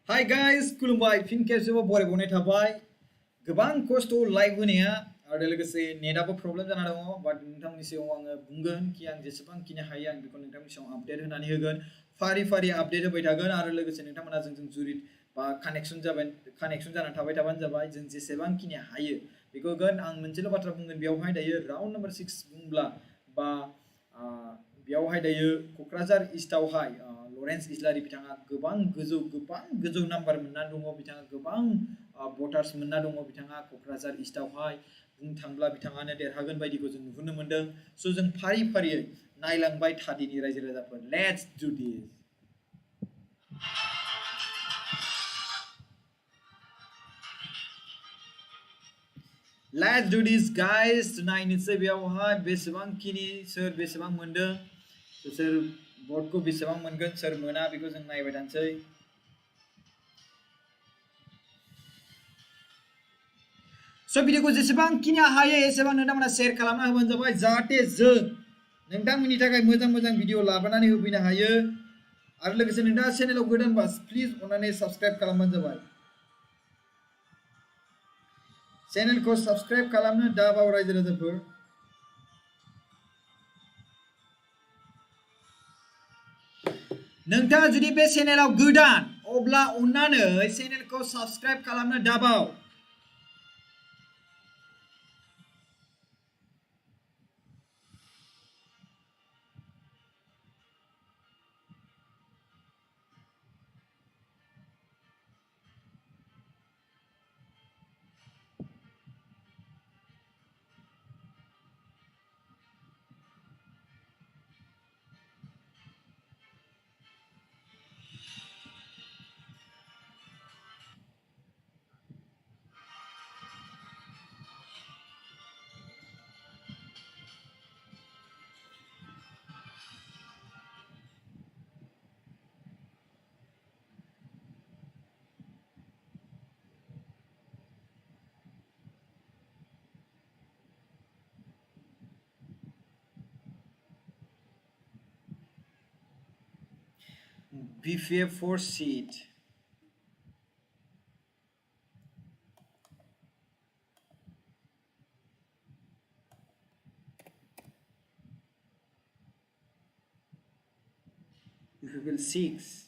Hi guys, खुलुमबाय fin खेबसेबाव बरायबावनाय थाबाय गोबां खस्थ' लाइभ होनाया आरो लोगोसे नेटआबो प्रब्लेम जाना दङ बाट नोंथांनि सिगाङाव आङो बुंगोन कि आं जेसेबांखिनि हायो आं बेखौ नोंथांनि सिगाङाव आपडेट होनानै होगोन फारि फारि आपडेट होबाय थागोन आरो लोगोसे नोंथांमोना जोंजों जुरित बा कानेक्सन जानानै थाबाय थाबानो जाबाय जों जेसेबांखिनि हायो बेखौ होगोन आं मोनसेल' बाथ्रा बुंगोन बेयावहाय दायो राउन्ड नम्बर 6 बुंब्ला बा बेयावहाय दायो क'क्राझार इस्टआवहाय लरेन्स इस्लारि बिथाङा गोबां गोजौ नाम्बार मोननानै दङ बिथाङा गोबां भटार्स मोनना दङ बिथाङा क'क्राझार इस्टआवहाय बुंनो थांब्ला बिथाङानो देरहागोन बायदिखौ जों नुहुरनो मोन्दों स' जों फारि फारियै नायलांबाय थादिनि रायजो राजाफोर let's do this Let's do this guys नायनोसै बेयावहाय बेसेबांखिनि सोर बेसेबां मोनदों सोर भटखौ बेसेबां मोनगोन सोर मोना बेखौ जों नायबाय थानोसै स' भिडिअखौ जेसेबांखिनि हायो एसेबां नोंथांमोना शेयार खालामना होबानो जाबाय जाहाथे जों नोंथांमोननि थाखाय मोजां भिडिअ लाबोनानै होफैनो हायो आरो लोगोसे नोंथाङा चेनेलाव गोदानबा प्लिज अननानै साबस्क्राइब खालामबानो जाबाय चेनेलखौ साबस्क्राइब खालामनो दाबाव रायजो राजाफोर नोंथाङा जुदि बे चेनेलाव गोदान अब्ला अननानै चेनेलखौ साबस्क्राइब खालामनो दाबाव BFF 4 seat. BFF 6.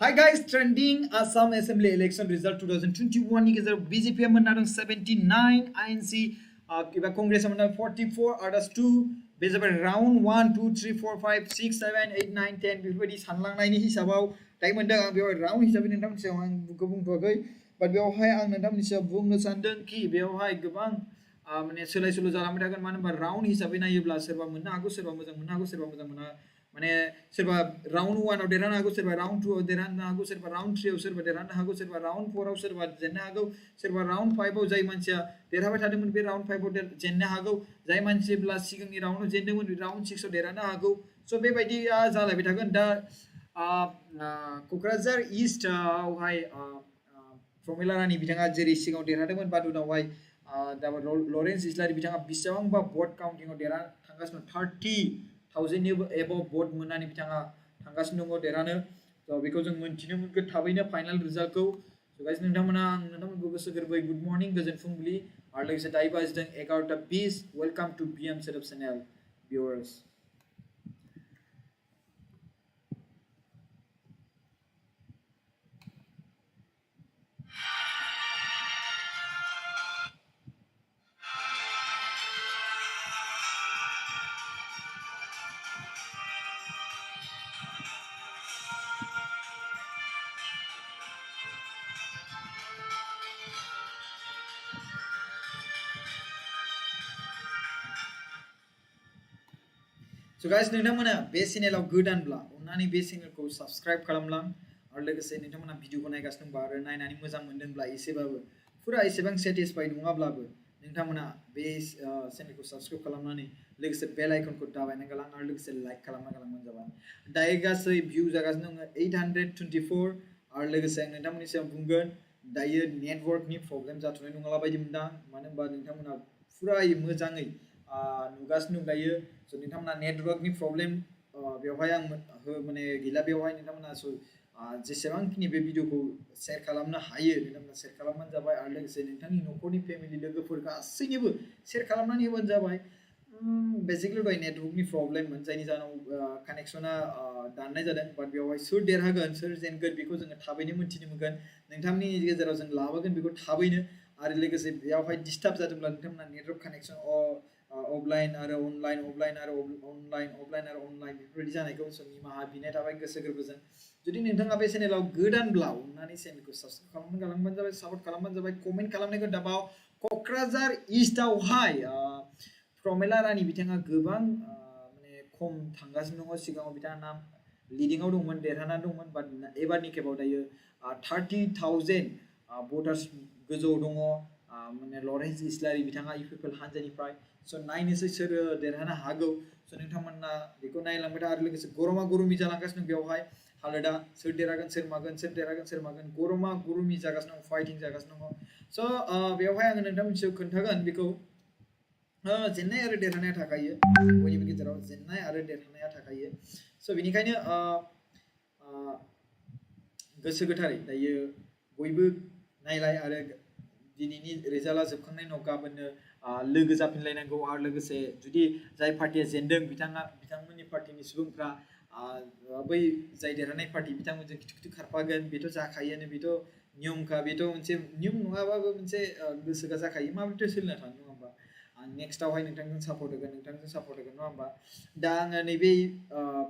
Hi guys, trending Assam Assembly election result 2021 ni गेजेराव BJP मोनना दं 79, INC एबा कांग्रेस मोनना 44, others 2 बे जाबाय राउन्ड 1 2 3 4 5 6 7 8 9 10 बेफोरबायदि सानलांनायनि हिसाबाव दायो मोनदों आं बेयाव राउन्ड हिसाबै नोंथांनि सिगाङाव आं बुंथ'वाखै बाट बेयावहाय आं नोंथांनि सिगाङाव बुंनो सानदों कि बेयावहाय गोबां माने सोलाय सोल' जालांबाय थागोन मानो होनबा राउन्ड हिसाबै नायोब्ला सोरबा मोननो हागौ सोरबा मोजां मोननो हागौ सोरबा मोजां मोना माने सोरबा राउन्ड 1 आव देरहानो हागौ सोरबा राउन्ड 2 आव देरहानो हागौ सोरबा राउन्ड 3 आव सोरबा देरहानो हागौ सोरबा राउन्ड 4 आव सोरबा जेननो हागौ सोरबा राउन्ड 5 आव जाय मानसिया देरहाबाय थादोंमोन बे राउन्ड 5 आव जेननो हागौ जाय मानसिब्ला सिगांनि राउन्डआव जेनदोंमोन बे राउन्ड 6 आव देरहानो हागौ स' बेबायदिया जालायबाय थागोन दा क'क्राझार इस्ट आवहाय प्रमिला रानी बिथाङा जेरै सिगाङाव देरहादोंमोन बाद उनावहाय दा लरेन्स इस्लारि बिथाङा बेसेबांबा भट काउन्टिंआव देरहा थांगासिनो 30,000 एबव भट मोननानै बिथाङा थांगासिनो दङ देरहानो स' बेखौ जों मोनथिनो मोनगोन थाबैनो फाइनाल रिजाल्टखौ So guys नोंथांमोना नोंथांमोनखौ गोसो गोरबोयै good morning गोजोन फुंबिलि आरो लोगोसे दायो बाजिदों 11:20 welcome to BM Setup Channel viewers. So guys नोंथांमोना बे चेनेलाव गोदानब्ला अन्नानै बे चेनेलखौ साबस्क्राइब खालामलां आरो लोगोसे नोंथांमोना भिडिअखौ नायगासिनो दंबा आरो नायनानै मोजां मोनदोंब्ला एसेबाबो फुरा एसेबां सेटिसफाइड नङाब्लाबो नोंथांमोना बे चेनेलखौ साबस्क्राइब खालामनानै लोगोसे बेल आइकनखौ दाबायना गालां आरो लोगोसे लाइक खालामना गालांबानो जाबाय दायो गासै भिउ जागासिनो दङ 824 आरो लोगोसे आं नोंथांमोननि सायाव बुंगोन दायो नेटवर्कनि प्रब्लेम जाथ'नाय नङाला बायदि मोनदां मानो होनबा नोंथांमोना फुरायै मोजाङै नुगासिनो दं दायो स' नोंथांमोना नेटवर्कनि प्रब्लेम बेवहाय आं माने गैला बेवहाय नोंथांमोना जेसेबांखिनि बे भिडिअखौ शेयार खालामनो हायो नोंथांमोना शेयार खालामबानो जाबाय आरो लोगोसे नोंथांनि न'खरनि फेमिलि लोगोफोर गासैनोबो शेयार खालामनानै होबानो जाबाय बेसिकलि दहाय नेटवर्कनि प्रब्लेममोन जायनि जाहोनाव कानेक्सना दाननाय जादों बाट बेवहाय सोर देरहागोन सोर जेनगोन बेखौ जोङो थाबैनो मोन्थिनो मोनगोन नोंथांनि गेजेराव जों लाबोगोन बेखौ थाबैनो आरो लोगोसे बेयावहाय डिस्टार्ब जादोंब्ला नोंथांमोना नेटवर्क कानेक्सन अफलाइन आरो अनलाइन अफलाइन आरो अनलाइन अफलाइन आरो अनलाइन बेफोरबायदि जानायखौ जों निमाहा बिनाय थाबाय गोसो गोरबोजों जुदि नोंथाङा बे चेनेलाव गोदानब्ला अननानै चेनेलखौ साबस्क्राइब खालामनो गालांबानो जाबाय सापर्ट खालामबानो जाबाय कमेन्ट खालामनायखौ दाबाव क'क्राझार इस्टआवहाय प्रमेला रानी बिथाङा गोबां माने खम थांगासिनो दङ सिगाङाव बिथाङा लिडिंआव दंमोन देरहाना दंमोन बाट एबारनि खेबाव दायो 30,000 भटार्स गोजौआव दङ माने लरेन्स इस्लारि बिथाङा इउपिपिएल हानजानिफ्राय स' नायनोसै सोर देरहानो हागौ स' नोंथांमोना बेखौ नायलांबाय था आरो लोगोसे गरमा गरमि जालांगासिनो बेवहाय हालोदा सोर देरहागोन सोर मागोन सोर देरहागोन सोर मागोन गरमा गरमि जागासिनो दं फाइटिं जागासिनो दङ स' बेवहाय आङो नोंथांमोनसिम खोन्थागोन बेखौ जेननाय आरो देरहानाया थाखायो बयनिबो गेजेराव जेननाय आरो देरहानाया थाखायो स' बेनिखायनो गोसो गोथारै दायो बयबो नायलाय आरो दिनैनि रिजाल्टआ जोबखांनायनि उनाव गाबोननो लोगो जाफिनलायनांगौ आरो लोगोसे जुदि जाय पार्टिया जेनदों बिथांमोननि पार्टिनि सुबुंफ्रा बै जाय देरहानाय पार्टी बिथांमोनजों खिथु खिथु खारफागोन बेथ' जाखायोआनो बेथ' नियमखा बेथ' मोनसे नियम नङाबाबो मोनसे गोसोगा जाखायो माबोरैथ' सोलिना थानो नङा होमबा नेक्स्टआवहाय नोंथांजों सापर्ट होगोन नङा होमबा दा आङो नैबे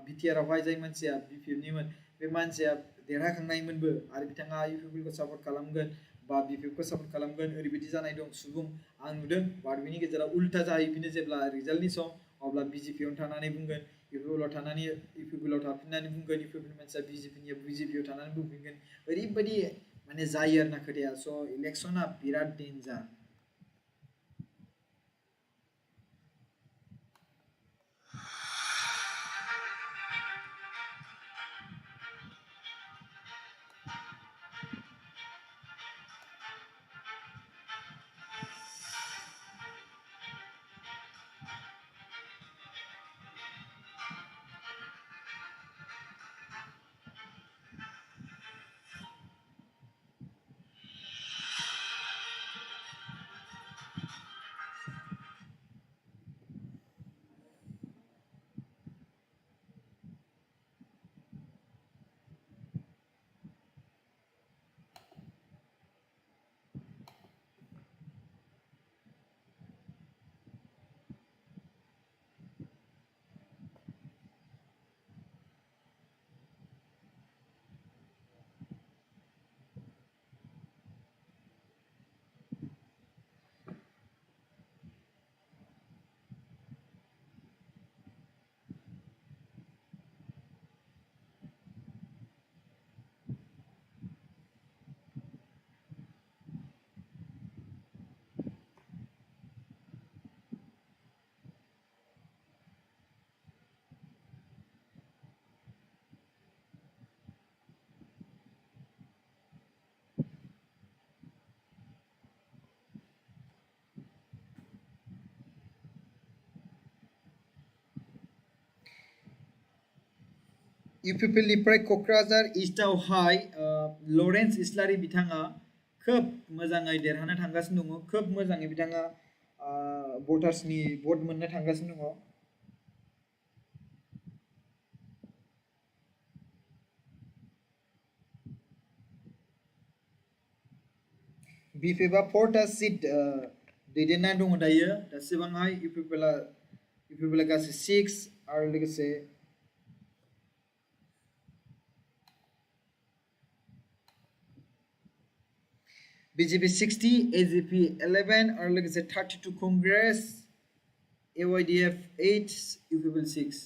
बिटिआरआवहाय जाय मानसिया बिपिएफनिमोन बे मानसिया देरहाखांनायमोनबो आरो बिथाङा इउपिपिएलखौ सापर्ट खालामगोन बा बिपिएफखौ सापर्ट खालामगोन ओरैबायदि जानाय दं सुबुं आं नुदों बाट बिनि गेजेराव उल्था जाहैफिनो जेब्ला रिजाल्टनि सम अब्ला बिजेपियावनो थानानै बुंगोन इउपिपिएलाव थानानै इउपिपिएलाव थाफिननानै बुंगोन इउपिपिएल मानसिया बिजेपियाव थानानै बुंफिनगोन ओरैबायदि माने जायो आरो ना खोथाया स' इलेक्सना बिराद डेन्जार इउपिपिएलनिफ्राय क'क्राझार इस्टआवहाय लरेन्स इस्लारि बिथाङा खोब मोजाङै देरहानो थांगासिनो दङ खोब मोजाङै बिथाङा भटार्सनि भट मोननो थांगासिनो दङ बिपिएफआ 4टा सिट दैदेनना दङ दायो दासिबांहाय इउपिपिएलआ गासै 6 आरो लोगोसे BJP 60 AJP 11 आरो लोगोसे 32 कांग्रेस AYDF 8 इउपिपिएल 6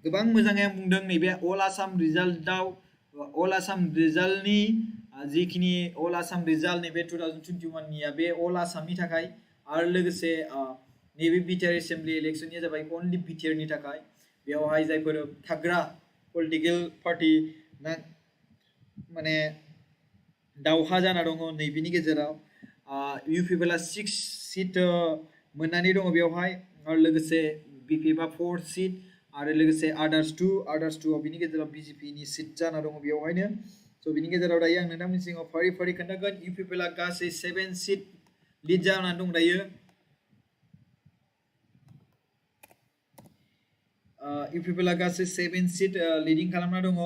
गोबां मोजाङै आं बुंदों नैबे अल आसाम रिजाल्टनि जिखिनि अल आसाम रिजाल्ट नैबे 2021 निया बे अल आसामनि थाखाय आरो लोगोसे नैबे बिटिआर एसेम्बलि इलेक्शननिया जाबाय अनलि बिटिआर नि थाखाय बेयावहाय जायफोर थाग्रा पलिटिकल पार्टी ना माने दावहा जाना दङ नैबेनि गेजेराव इउपिपिएलआ 6 सिट मोननानै दङ बेयावहाय आरो लोगोसे बिपिएफआ 4 सिट आरो लोगोसे आदार्स 2 आव बिनि गेजेराव बिजेपि नि सिट जाना दङ बेयावहायनो स' बिनि गेजेराव दायो आं नोंथांमोननि सिगाङाव फारि फारि खोन्थागोन इउपिपिएलआ गासै 7 सिट लिड जानानै दं दायो इउपिपिएलआ गासै 7 सिट लिडिं खालामना दङ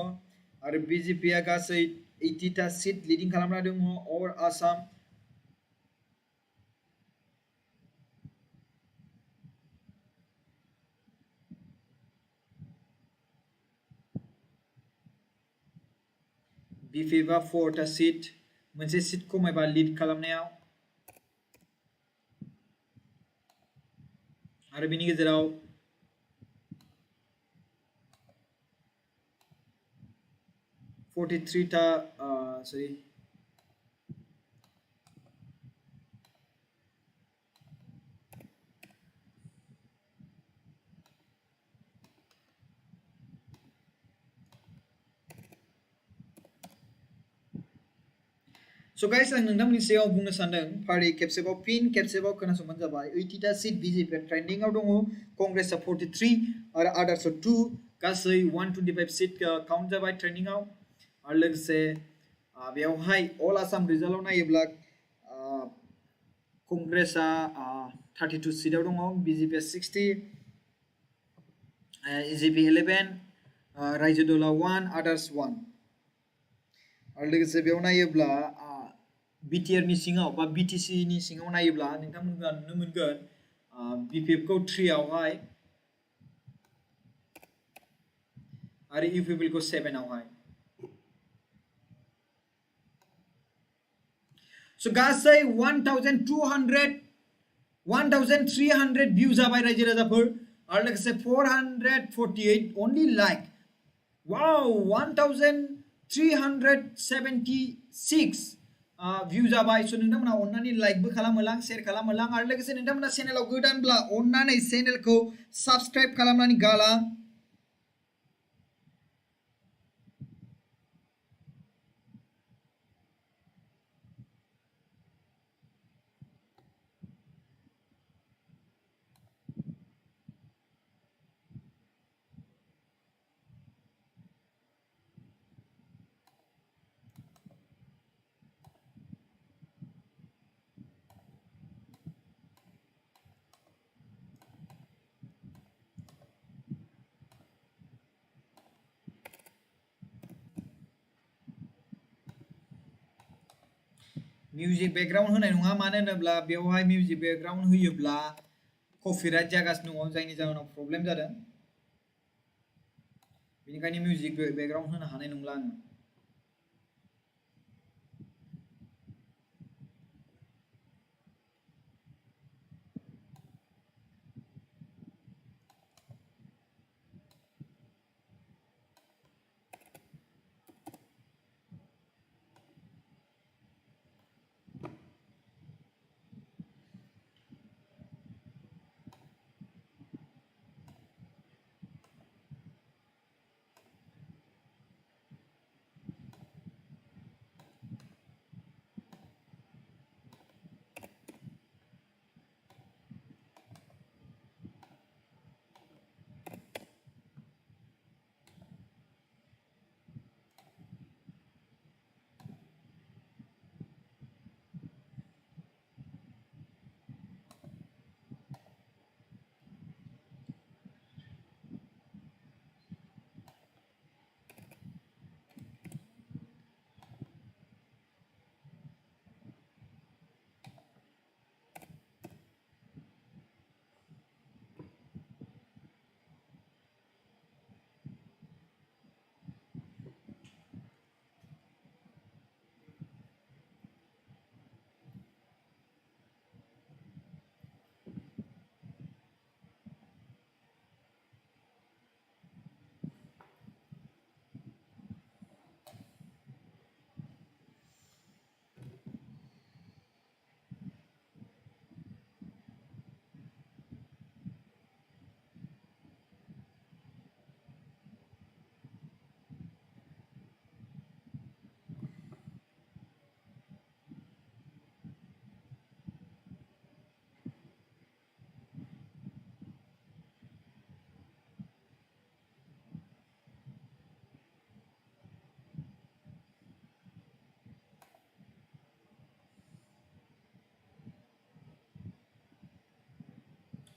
आरो बिजेपिआ गासै 80टा सिट लिडिं खालामना दङ अल आसाम बिपिएफआ 4टा सिट मोनसे सिट खमायबा लिड खालामनायाव आरो बिनि गेजेराव So guys, आं नोंथांमोननि सिगाङाव बुंनो सानदों फारि खेबसेबाव खोनासंबानो जाबाय 80टा सिट बिजेपि ट्रेन्डिंआव दङ कंग्रेसआ 43 आरो आदार्सआ 2 गासै 125 सिट काउन्ट जाबाय ट्रेन्डिंआव आरो लोगोसे बेयावहाय अल आसाम रिजाल्टआव नायोब्ला कंग्रेसआ 32 सिटआव दङ बिजेपिआ 60 एजेपि 11 रायजो दलआ 1 आदार्स 1 आरो लोगोसे बेयाव नायोब्ला बिटिआर नि सिङाव बा बिटिसि नि सिङाव नायोब्ला नोंथांमोना नुनो मोनगोन बिपिएफखौ 3 आवहाय आरो इउपिपिएलखौ 7 आवहाय सो गासै 1300 भिउ जाबाय रायजो राजाफोर आरो लोगोसे 448 ओनलि लाइक वाव 1376 भिउ जाबाय स' नोंथांमोना अननानै लाइकबो खालामोलां शेयार खालामोलां आरो लोगोसे नोंथांमोना चेनेलाव गोदानब्ला अननानै चेनेलखौ साबस्क्राइब खालामनानै गालां मिउजिक बेकग्राउन्ड होनाय नङा मानो होनोब्ला बेवहाय मिउजिक बेकग्राउन्ड होयोब्ला कपिराइट जागासिनो दङ जायनि जाहोनाव प्रब्लेम जादों बेनिखायनो मिउजिक बेकग्राउन्ड होनो हानाय नंला आङो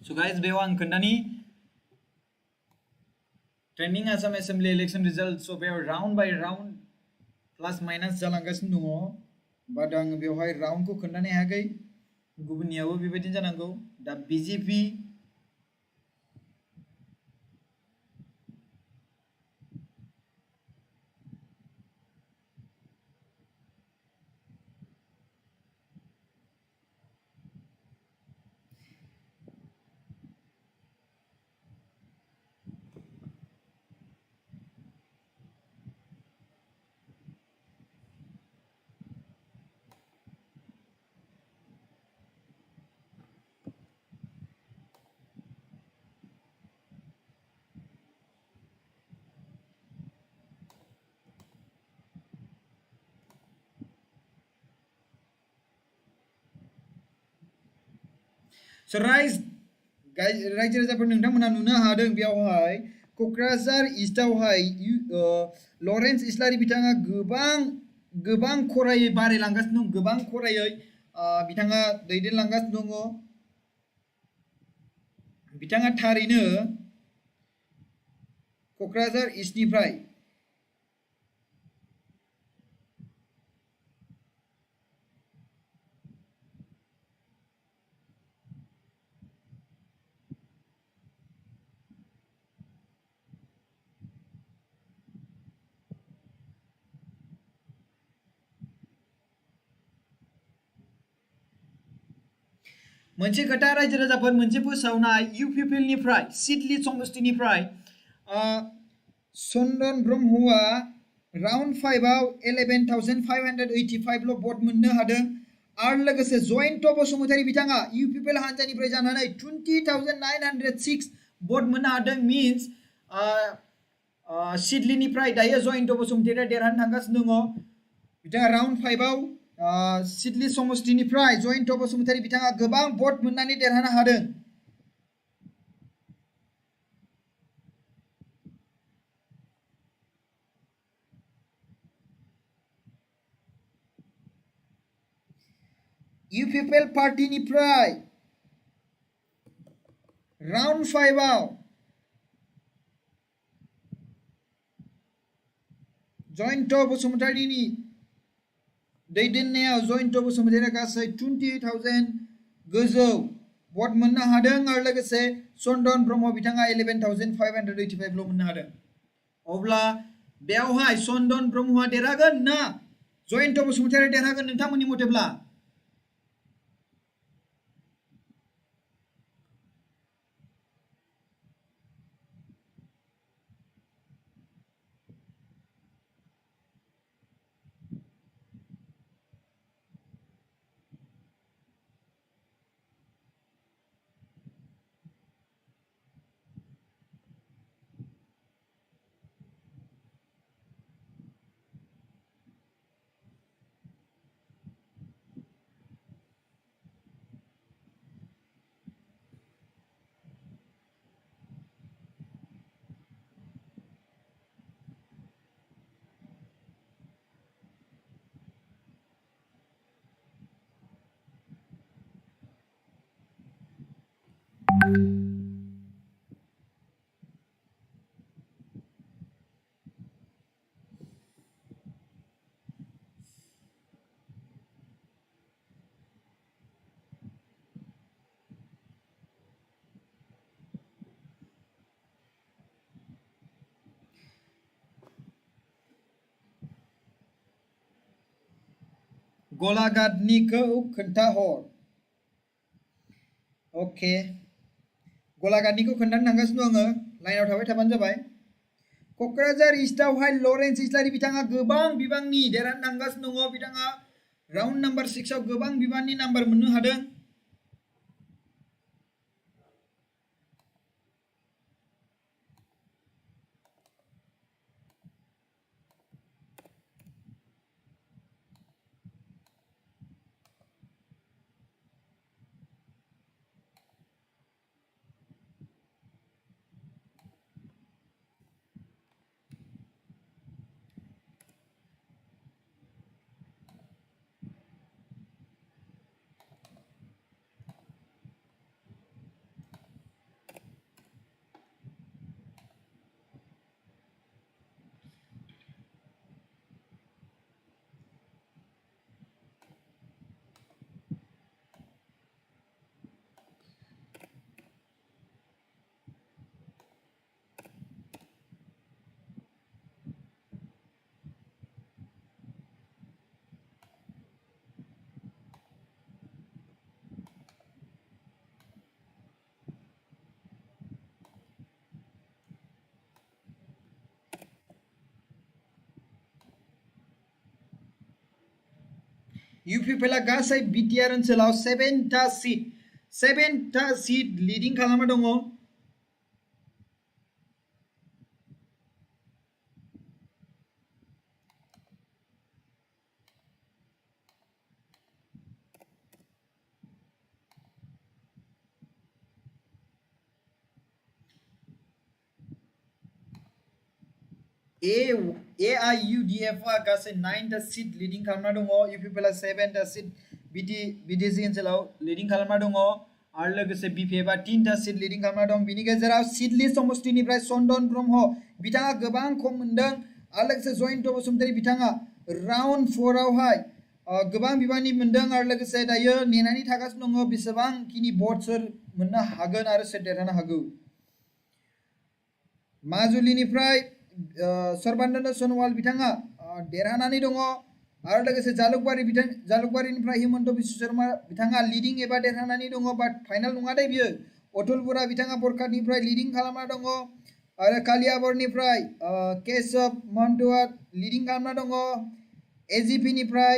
So guys, बेयाव आं खोन्थानि trending Assam Assembly election results. So बेयाव round by round plus minus जालांगासिनो दङ, but आं बेवहाय round को खोन्थानो हायाखै, गुबुननियाबो बेबायदिनो जानांगौ। दा BJP So guys, रायजो राजाफोर नोंथांमोना नुनो हादों बेयावहाय क'क्राझार इस्टआवहाय लरेन्स इस्लारि बिथाङा गोबां खरायै बारायलांगासिनो दं, गोबां खरायै बिथाङा दैदेनलांगासिनो दङ। बिथाङा थारैनो क'क्राझार इस्टनिफ्राय मोनसे खोथा रायजो राजाफोर, मोनसे फोसावनाय इउपिपिएलनिफ्राय सिडली समष्टिनिफ्राय चन्दन ब्रह्मआ राउन्ड 5आव 11,585 ल' भट मोननो हादों आरो लोगोसे जयन्त बसुमतारी बिथाङा इउपिपिएल हान्जानिफ्राय जानानै 20,906 भट मोननो हादों। मिन्स सिडलीनिफ्राय दायो जयन्त बसुमतारीया देरहानो थांगासिनो दङ। बिथाङा राउन्ड 5आव सिडली समष्टिनिफ्राय जयन्त बसुमतारी बिथाङा गोबां भट मोननानै देरहानो हादों। इउपिपिएल पार्टीनिफ्राय राउन्ड 5आव जयन्त बसुमतारीनि दैदेननायाव जयन्त बसुमतारीया गासै 28,000 गोजौ भट मोननो हादों आरो लोगोसे चन्दन ब्रह्म बिथाङा 11,585 ल' मोननो हादों। अब्ला बेवहाय चन्दन ब्रह्मआ देरहागोन ना जयन्त बसुमतारीया देरहागोन नोंथांमोननि मथेब्ला? गलाघाटनिखौ खोन्थाहर। अके, गलाघाटनिखौ खोन्थानो थांगासिनो आङो, लाइनाव थाबाय थाबानो जाबाय। क'क्राझार इस्टआवहाय लरेन्स इस्लारि बिथाङा गोबां बिबांनि देरहानो थांगासिनो दङ। बिथाङा राउन्ड नाम्बार 6आव गोबां बिबांनि नाम्बार मोननो हादों। UPPला गासै BTR ओनसोलाव 7टा सीट लिडिं खालामना दङ AIUDF आ गासै 9टा सीट लिडिं खालामना दङ UPPला 7टा सीट BTC ओनसोलाव लिडिं खालामना दङ आरो लोगोसे BPF आ 3टा सीट लिडिं खालामना दं बिनि गेजेराव सिडली समष्टिनिफ्राय चन्दन ब्रह्म बिथाङा गोबां खम मोनदों आरो लोगोसे जयन्त बसुमतारी बिथाङा राउन्ड 4 आवहाय गोबां बिबांनि मोनदों आरो लोगोसे दायो नेनानै थागासिनो दङ बेसेबांखिनि भटफोर मोननो हागोन आरो सोर देरहानो हागौ माजुलिनिफ्राय सर्बानन्द सनोवाल बिथाङा देरहानानै दङ आरो लोगोसे जालुकबारिनिफ्राय हिमन्त बिश्व शर्मा बिथाङा लिडिं एबा देरहानानै दङ बाट फाइनाल नङा दे बियो अतुल बरा बिथाङा बरकातनिफ्राय लिडिं खालामना दङ आरो कालियाबरनिफ्राय केशव महन्तआ लिडिं खालामना दङ एजिपि निफ्राय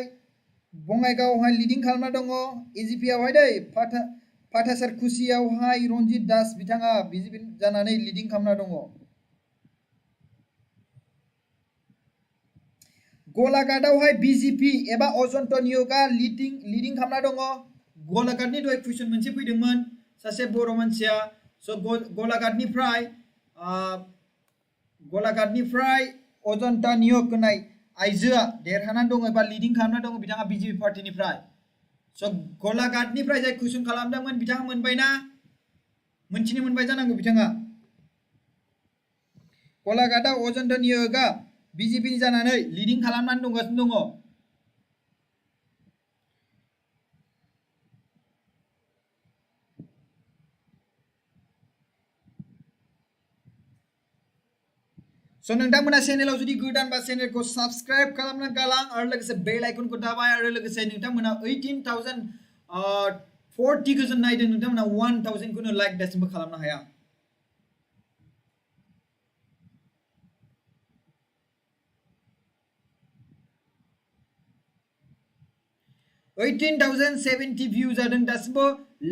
बङाइगावहाय लिडिं खालामना दङ एजिपि आवहाय दै फाथासार खुसियावहाय रनजित दास बिथाङा बिजेपि जानानै लिडिं खालामना दङ गलाघाटआवहाय बिजेपि एबा अजन्त नियोगआ लिडिं खालामना दङ गलाघाटनि दहाय कुइसन मोनसे फैदोंमोन सासे बर' मानसिया स' गलाघाटनिफ्राय अजन्त नियोग होननाय आइजोआ देरहानानै दङ एबा लिडिं खालामना दङ बिथाङा बिजेपि पार्टिनिफ्राय स' गलाघाटनिफ्राय जाय कुइसन खालामदोंमोन बिथाङा मोनबायना मोनथिनो मोनबाय जानांगौ बिथाङा गलाघाटआव अजन्त नियोगआ बिजेपि जानानै लिडिं खालामनानै दंगासिनो दङ स' नोंथांमोना चेनेलाव जुदि गोदानबा चेनेलखौ साबस्क्राइब खालामना गालां आरो लोगोसे बेल आइकनखौ दाबाय आरो लोगोसे नोंथांमोना 18,040 गोजोन नायदों नोंथांमोना 1,000 खौनो लाइक दासिमबो खालामनो हाया 18,070 views जादों दासिमबो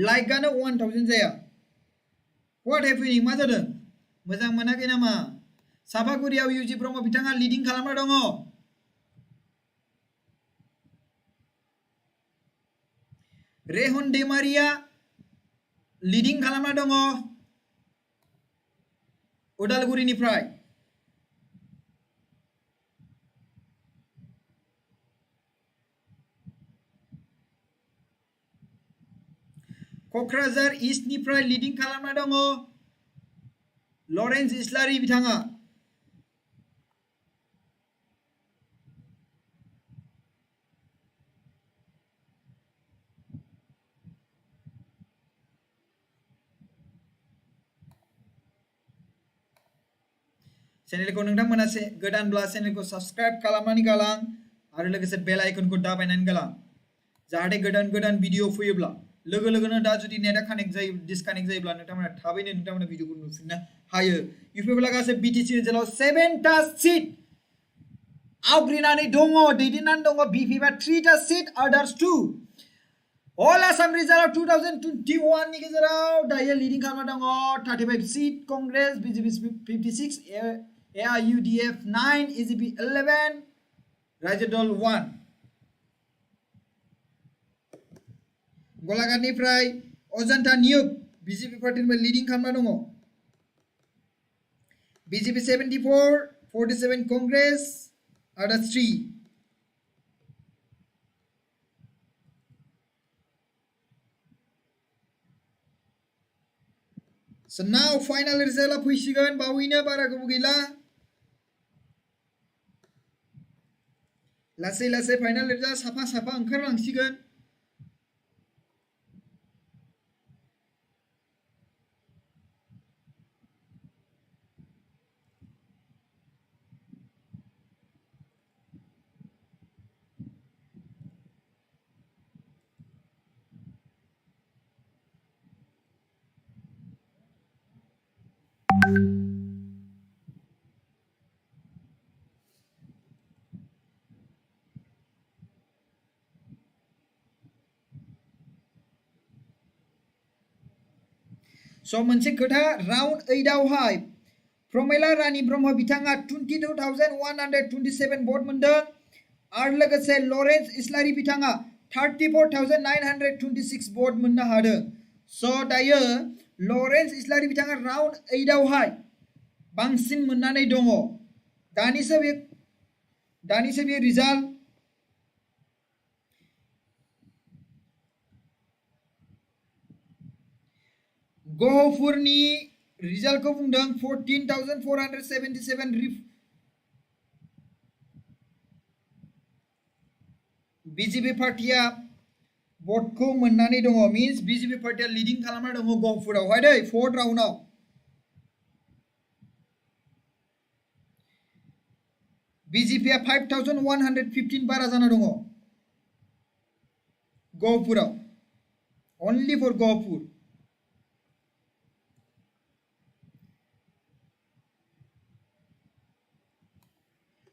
लाइकआनो 1,000 जाया व्हाट हेपेनिं मा जादों मोजां मोनाखै नामा साफागुरियाव इउजि ब्रह्म बिथाङा लिडिं खालामना दङ रेहन दैमारिया लिडिं खालामना दङ उदालगुरिनिफ्राय क'क्राझार इस्टनिफ्राय लिडिं खालामना दङ लरेन्स इस्लारि बिथाङा चेनेलखौ नोंथांमोना गोदानब्ला चेनेलखौ साबस्क्राइब खालामनानै गालां आरो लोगोसे बेल आइकनखौ दाबायनानै गालां जाहाथे गोदान गोदान भिडिअ फैयोब्ला लोगो लोगोनो दा जुदि नेटआ कानेक्ट जायो डिसकानेक्ट जायोब्ला नोंथांमोना थाबैनो नोंथांमोना भिडिअखौ नुफिननो हायो इउपिपिएला गासै बिटिसि ओनसोलाव 7टा सीट आवग्रिनानै दङ दैदेननानै दङ बिपिएफआ 3टा सीट आदार्स 2 All Assam result 2021 नि गेजेराव दायो लिडिं खालामना दङ 35 seat Congress BJP 56 AIUDF 9 AGP 11 राज्य दल 1 गलाघाटनिफ्राय अजन्ता नियोग बीजेपी पार्टीनिफ्राय लिडिं खालामना दङ BJP 74 47 Congress आदार्स 3 So now final result फैसिगोन बावैनो बारा गोबाव गैला लासै लासै फाइनाल रिजाल्ट साफा साफा ओंखारलांसिगोन So मोनसे खोथा राउन्ड 8 आवहाय प्रमिला रानी ब्रह्म बिथाङा 22,127 भट मोनदों आरो लोगोसे लरेन्स इस्लारि बिथाङा 34,926 भट मोननो हादों सो दायो लरेन्स इस्लारि बिथाङा राउन्ड 8 आवहाय बांसिन मोननानै दङ दानिसो बे रिजाल्ट गहपुरनि रिजाल्टखौ बुंदों 14,477 बीजेपी पार्टिया भटखौ मोननानै दङ मीन्स बीजेपी पार्टिया लिडिं खालामना दङ गहपुरावहाय दै फोर्थ राउन्डआव बीजेपीया 5,115 बारा जाना दङ गहपुराव ओनलि फर गहपुर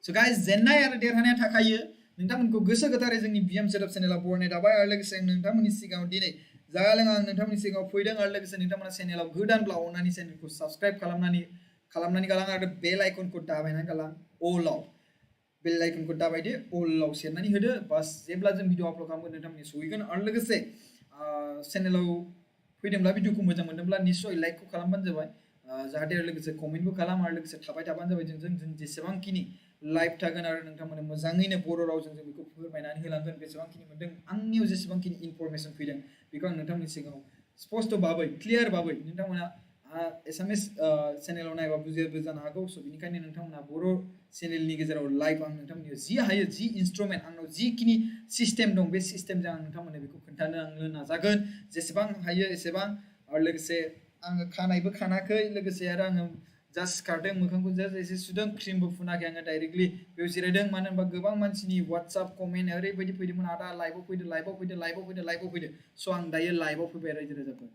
So guys जेन्नाय आरो देरहानाया थाखायो नोंथांमोनखौ गोसो गोथारै जोंनि बिएम सेटअप चेनेलाव बरायनाय थाबाय आरो लोगोसे नोंथांमोननि सिगाङाव दिनै जागा लोङा आं नोंथांमोननि सिगाङाव फैदों आरो लोगोसे नोंथांमोना चेनेलाव गोदानब्ला अननानै चेनेलखौ साबस्क्राइब खालामनानै गालां आरो बेल आइकनखौ दाबायनानै गालां अलाव बेल आइकनखौ दाबायदो अलाव सेरनानै होदो बास जेब्ला जों भिडिअ आपल'ड खालामगोन नोंथांमोननि सहैगोन आरो लोगोसे चेनेलाव फैदोंब्ला भिडिअखौ मोजां मोनदोंब्ला निश्चय लाइकखौ खालामबानो जाबाय जाहाथे आरो लोगोसे कमेन्टबो खालाम आरो लोगोसे थाबाय थाबानो जाबाय जों जेसेबांखिनि लाइभ थागोन आरो नोंथांमोननो मोजाङैनो बर' रावजों जों बेखौ फोरमायनानै होलांगोन बेसेबांखिनि मोनदों आंनियाव जेसेबांखिनि इनफरमेसन फैदों बेखौ आं नोंथांमोननि सिगाङाव स्पष्ट भाबै क्लियार भाबै नोंथांमोना एसामिस चेनेलाव नायबा बुजियाबो जानो हागौ स' बेनिखायनो नोंथांमोना बर' चेनेलनि गेजेराव लाइभ आं नोंथांमोननियाव जि हायो जि इन्स्ट्रुमेन्ट आंनाव जिखिनि सिस्टेम दं बे सिस्टेमजों आं नोंथांमोननो बेखौ खोन्थानो आङो नाजागोन जेसेबां हायो एसेबां आरो लोगोसे आङो खानायबो खानाखै लोगोसे आरो आङो जास्ट खारदों मोखांखौ जास्ट एसे सुदों क्रिमबो फुनाखै आङो डाइरेक्टलि बेयाव जिरायदों मानो होनबा गोबां मानसिनि वाट्सएप कमेन्ट ओरैबायदि फैदोंमोन आदा लाइभआव फैदो स' आं दायो लाइभआव फैबाय रायजो राजाफोर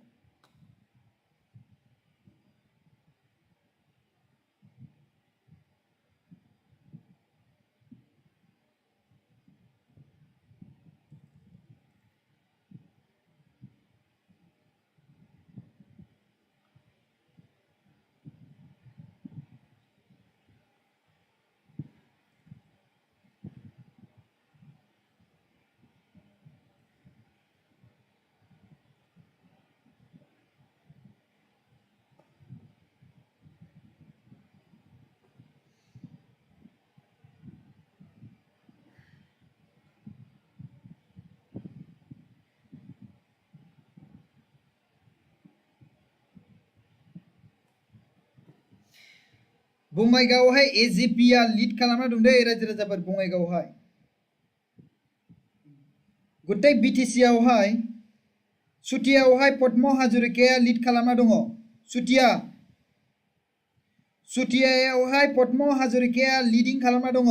बङाइगावआवहाय एजिपिया लिड खालामना दं दै रायजो राजाफोर बङाइगावआवहाय गुत्ताय बिटिसिआवहाय सुतियावहाय पद्म हाजरिकाया लिड खालामना दङ सुतियायावहाय पद्म हाजरिकाया लिडिं खालामना दङ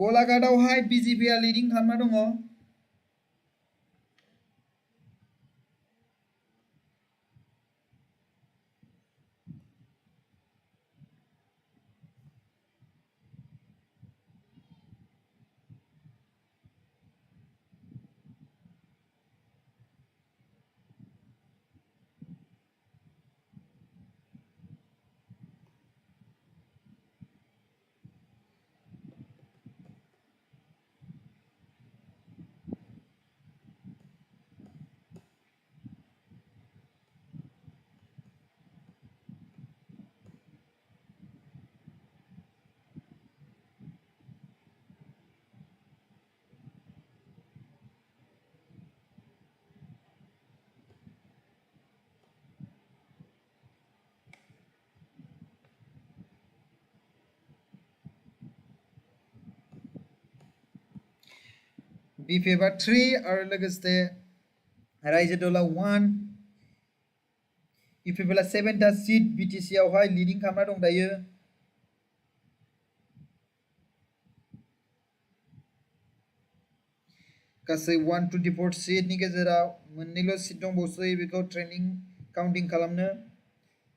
गलाघाटआवहाय बीजेपीया लिडिं खालामना दङ बिफेबा 3 आरो लोगोसे रायजो दला 1 इफेबला 7टा सीट बीटीसी आवहाय लिडिं खालामना दं दायो गासै 124 सीटनि गेजेराव मोननैल' सीट दंबावसै बेखौ ट्रेनिं काउन्टिं खालामनो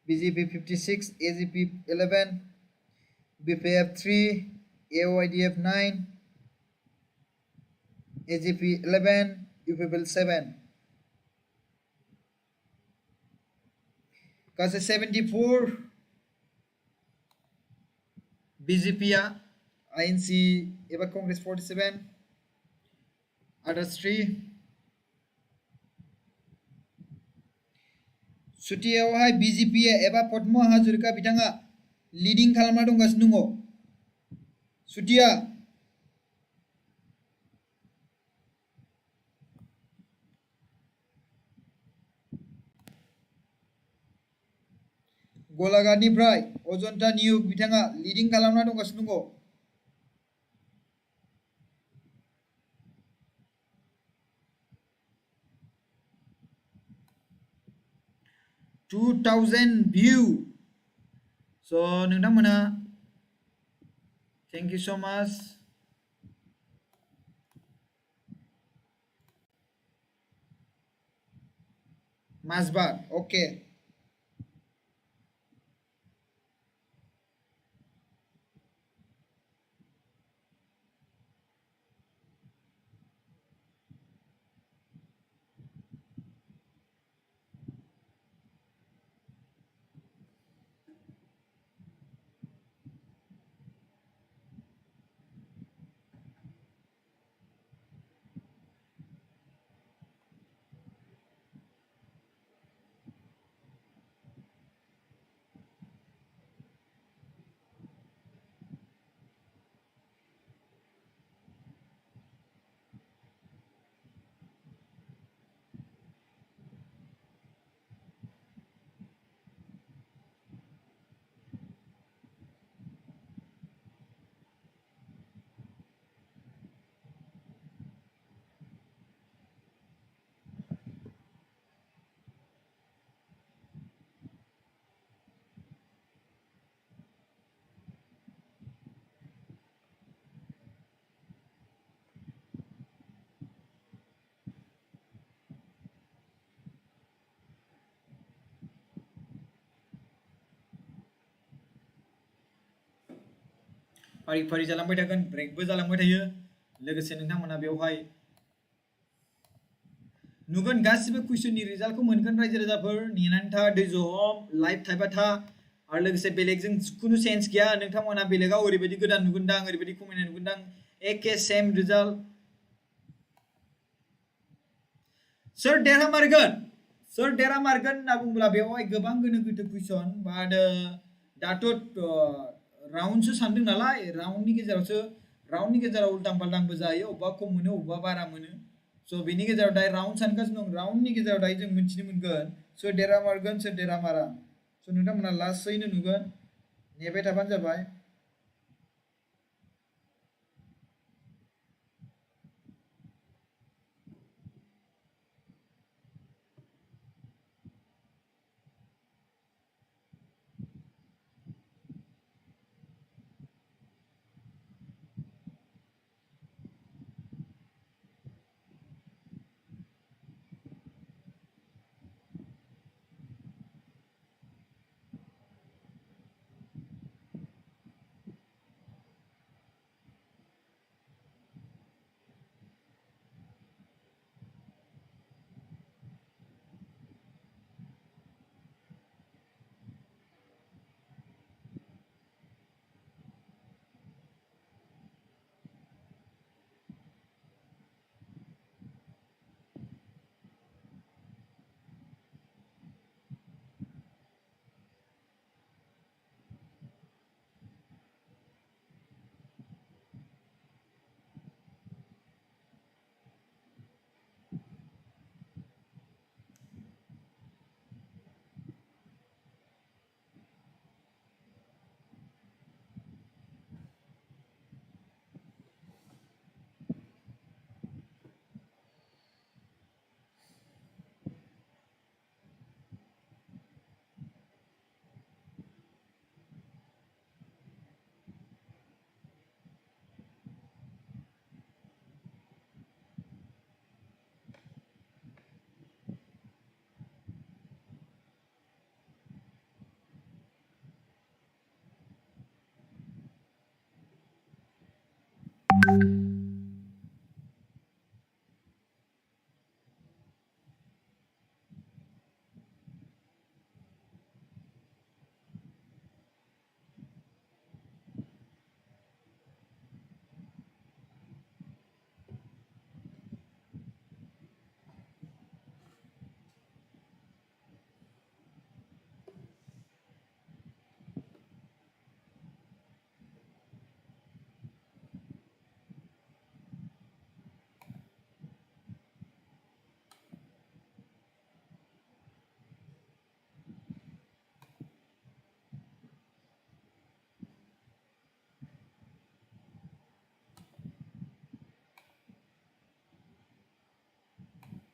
BJP 56 AGP 11 BPF 3 एओआईडीएफ 9 AGP 11, UPPL 7. Kasi 74 BJP INC एबा Congress 47 others 3 सुटियावहाय BJP एबा पद्म हाजरिका बिथाङा लिडिं खालामना दंगासिनो दङ सुटिया गलाघाटनिफ्राय अजन्ता नियुग बिथाङा लिडिं खालामना दंगासिनो दङ 2000 view so नोंथांमोना thank you so much Masbat okay फारि फारि जालांबाय थागोन ब्रेकबो जालांबाय थायो लोगोसे नोंथांमोना बेवहाय नुगोन गासिबो कुइसननि रिजाल्टखौ मोनगोन रायजो राजाफोर नेनानै था दैज' हम लाइभ थाइबा था आरो लोगोसे बेलेगजों खुनु सेन्स गैया नोंथांमोना बेलेगाव ओरैबायदि गोदान नुगोनदां ओरैबायदि खमायनाय नुगोनदां एके सेम रिजाल्ट सोर देरहामारगोन होनना बुङोब्ला बेवहाय गोबां गोनो गोथो कुइसन बाट दाथ' राउन्डसो सानदों नालाय राउन्डनि गेजेराव उल्टां फाल्टांबो जायो अबेबा खम मोनो अबेबा बारा मोनो स' बेनि गेजेराव दायो राउन्ड सानगासिनो दं राउन्डनि गेजेराव दायो जों मिन्थिनो मोनगोन सोर देरहामारगोन सोर देरहामारा स' नोंथांमोना लासैनो नुगोन नेबाय थाबानो जाबाय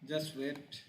Just wait.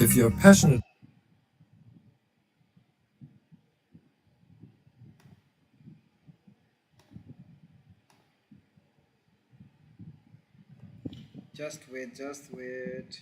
If you're passionate Just wait.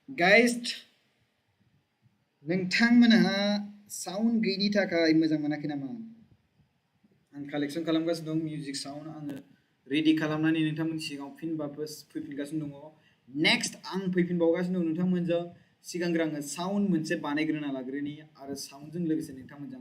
Guys, नोंथांमोनहा साउन्ड गैयिनि थाखाय मोजां मोनाखै नामा? आं कालेक्सन खालामगासिनो दं मिउजिक साउन्ड आङो रेडि खालामनानै नोंथांमोननि सिगाङाव फिन वापस फैफिनगासिनो दङ। नेक्स्ट आं फैफिनबावगासिनो दं नोंथांमोनजों सिगांग्रो आङो साउन्ड मोनसे बानायग्रोना लाग्रोनि आरो साउन्डजों लोगोसे नोंथांमोनजों